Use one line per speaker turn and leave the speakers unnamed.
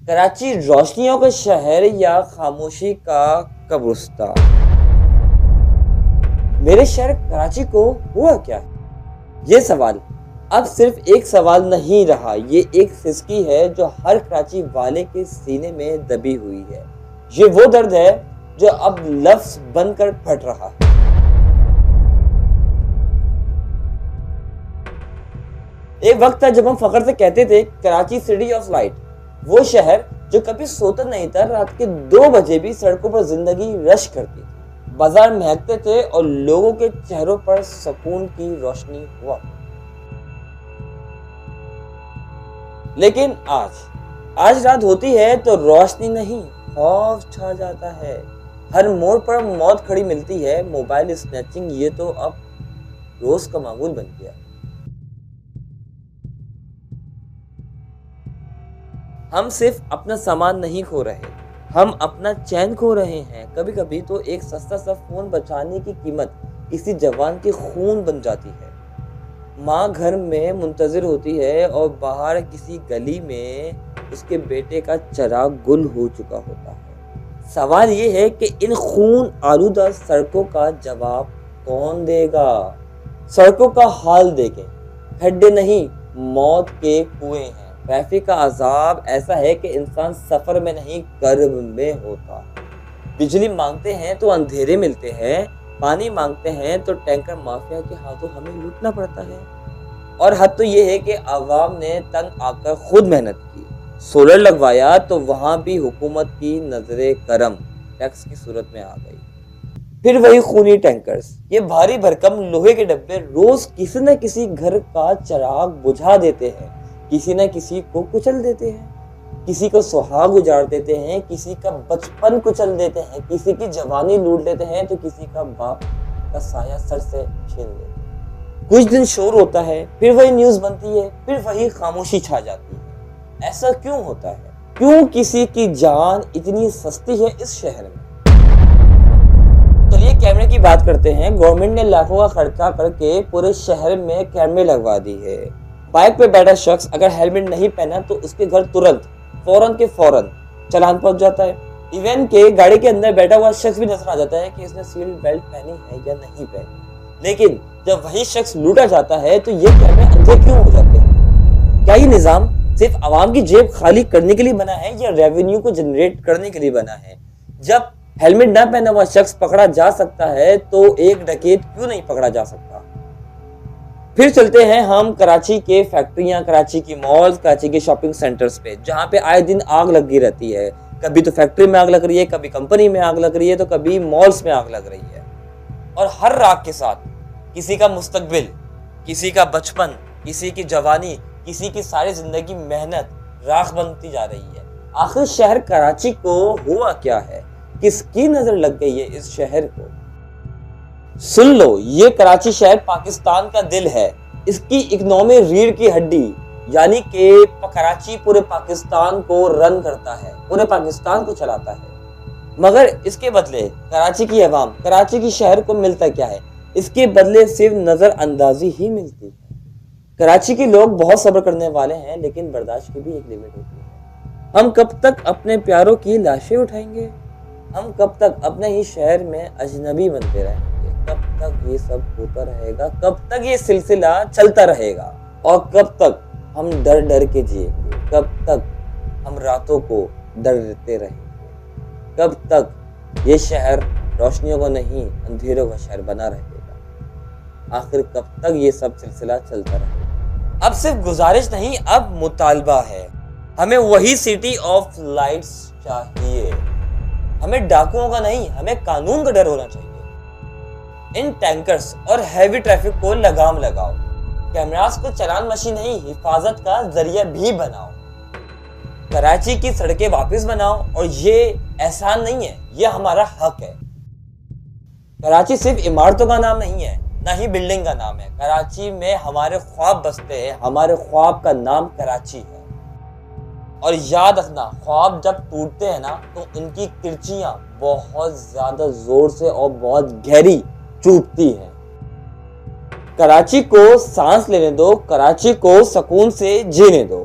कराची रोशनियों का शहर या खामोशी का कब्रिस्तान? मेरे शहर कराची को हुआ क्या? ये सवाल अब सिर्फ एक सवाल नहीं रहा, ये एक सिसकी है जो हर कराची वाले के सीने में दबी हुई है। ये वो दर्द है जो अब लफ्ज बनकर फट रहा है। एक वक्त था जब हम फख्र से कहते थे कराची सिटी ऑफ लाइट, वो शहर जो कभी सोता नहीं था, रात के 2 बजे भी सड़कों पर जिंदगी रश करती थी, बाजार महकते थे और लोगों के चेहरों पर सुकून की रोशनी हुआ। लेकिन आज रात होती है तो रोशनी नहीं, खौफ छा जाता है। हर मोड़ पर मौत खड़ी मिलती है। मोबाइल स्नैचिंग ये तो अब रोज का मामूल बन गया। हम सिर्फ अपना सामान नहीं खो रहे, हम अपना चैन खो रहे हैं। कभी कभी तो एक सस्ता सा फोन बचाने की कीमत किसी जवान के खून बन जाती है। माँ घर में मुंतजिर होती है और बाहर किसी गली में उसके बेटे का चिराग गुल हो चुका होता है। सवाल ये है कि इन खून आलूदा सड़कों का जवाब कौन देगा? सड़कों का हाल देखें, खड्डे नहीं, मौत के कुएं हैं। ट्रैफिक का अजाब ऐसा है कि इंसान सफर में नहीं, कर्ब में होता है। बिजली मांगते हैं तो अंधेरे मिलते हैं, पानी मांगते हैं तो टैंकर माफिया के हाथों हमें लूटना पड़ता है। और हद तो ये है कि अवाम ने तंग आकर खुद मेहनत की, सोलर लगवाया तो वहां भी हुकूमत की नजरे करम टैक्स की सूरत में आ गई। फिर वही खूनी टैंकर्स, ये भारी भरकम लोहे के डब्बे रोज किसी न किसी घर का चिराग बुझा देते हैं, किसी न किसी को कुचल देते हैं, किसी का सुहाग उजाड़ देते हैं, किसी का बचपन कुचल देते हैं, किसी की जवानी लूट लेते हैं तो किसी का बाप का साया सर से छीन लेते हैं। कुछ दिन शोर होता है, फिर वही न्यूज बनती है, फिर वही खामोशी छा जाती है। ऐसा क्यों होता है? क्यों किसी की जान इतनी सस्ती है इस शहर में? चलिए कैमरे की बात करते हैं। गवर्नमेंट ने लाखों का खर्चा करके पूरे शहर में कैमरे लगवा दी है। बाइक पे बैठा शख्स अगर हेलमेट नहीं पहना तो उसके घर तुरंत फौरन के फौरन चालान पहुंच जाता है। इवन के गाड़ी के अंदर बैठा हुआ शख्स भी नजर आ जाता है कि इसने सीट बेल्ट पहनी है या नहीं पहनी। लेकिन जब वही शख्स लूटा जाता है तो ये कैमरे अंधे क्यों हो जाते हैं? क्या ये निजाम सिर्फ आवाम की जेब खाली करने के लिए बना है या रेवेन्यू को जनरेट करने के लिए बना है? जब हेलमेट ना पहना हुआ शख्स पकड़ा जा सकता है तो एक डकैत क्यों नहीं पकड़ा जा सकता? फिर चलते हैं हम कराची के फैक्ट्रियां, कराची की मॉल्स, कराची के शॉपिंग सेंटर्स पे, जहां पे आए दिन आग लगी रहती है। कभी तो फैक्ट्री में आग लग रही है, कभी कंपनी में आग लग रही है, तो कभी मॉल्स में आग लग रही है। और हर राग के साथ किसी का मुस्तकबिल, किसी का बचपन, किसी की जवानी, किसी की सारी जिंदगी मेहनत राख बनती जा रही है। आखिर शहर कराची को हुआ क्या है? किसकी नजर लग गई है इस शहर को? सुन लो, ये कराची शहर पाकिस्तान का दिल है, इसकी इकोनॉमी रीढ़ की हड्डी, यानी कि कराची पूरे पाकिस्तान को रन करता है, पूरे पाकिस्तान को चलाता है। मगर इसके बदले कराची की अवाम, कराची की शहर को मिलता क्या है? इसके बदले सिर्फ नजरअंदाजी ही मिलती है। कराची के लोग बहुत सब्र करने वाले हैं, लेकिन बर्दाश्त की भी एक लिमिट होती है। हम कब तक अपने प्यारों की लाशें उठाएंगे? हम कब तक अपने ही शहर में अजनबी बनते रहेंगे? कब तक ये सब होता रहेगा? कब तक ये सिलसिला चलता रहेगा? और कब तक हम डर डर के जिएंगे? कब तक हम रातों को डरते रहेंगे? कब तक ये शहर रोशनियों को नहीं, अंधेरों का शहर बना रहेगा? आखिर कब तक ये सब सिलसिला चलता रहेगा? अब सिर्फ गुजारिश नहीं, अब मुतालबा है। हमें वही सिटी ऑफ लाइट्स चाहिए। हमें डाकुओं का नहीं, हमें कानून का डर होना चाहिए। इन टैंकर्स और हैवी ट्रैफिक को लगाम लगाओ। कैमरास को चलान मशीन नहीं, हिफाजत का जरिया भी बनाओ। कराची की सड़कें वापस बनाओ। और ये एहसान नहीं है, ये हमारा हक है। कराची सिर्फ इमारतों का नाम नहीं है, ना ही बिल्डिंग का नाम है। कराची में हमारे ख्वाब बसते हैं, हमारे ख्वाब का नाम कराची है। और याद रखना, ख्वाब जब टूटते हैं ना तो उनकी किरचियां बहुत ज्यादा जोर से और बहुत गहरी चूटती है। कराची को सांस लेने दो, कराची को सुकून से जीने दो।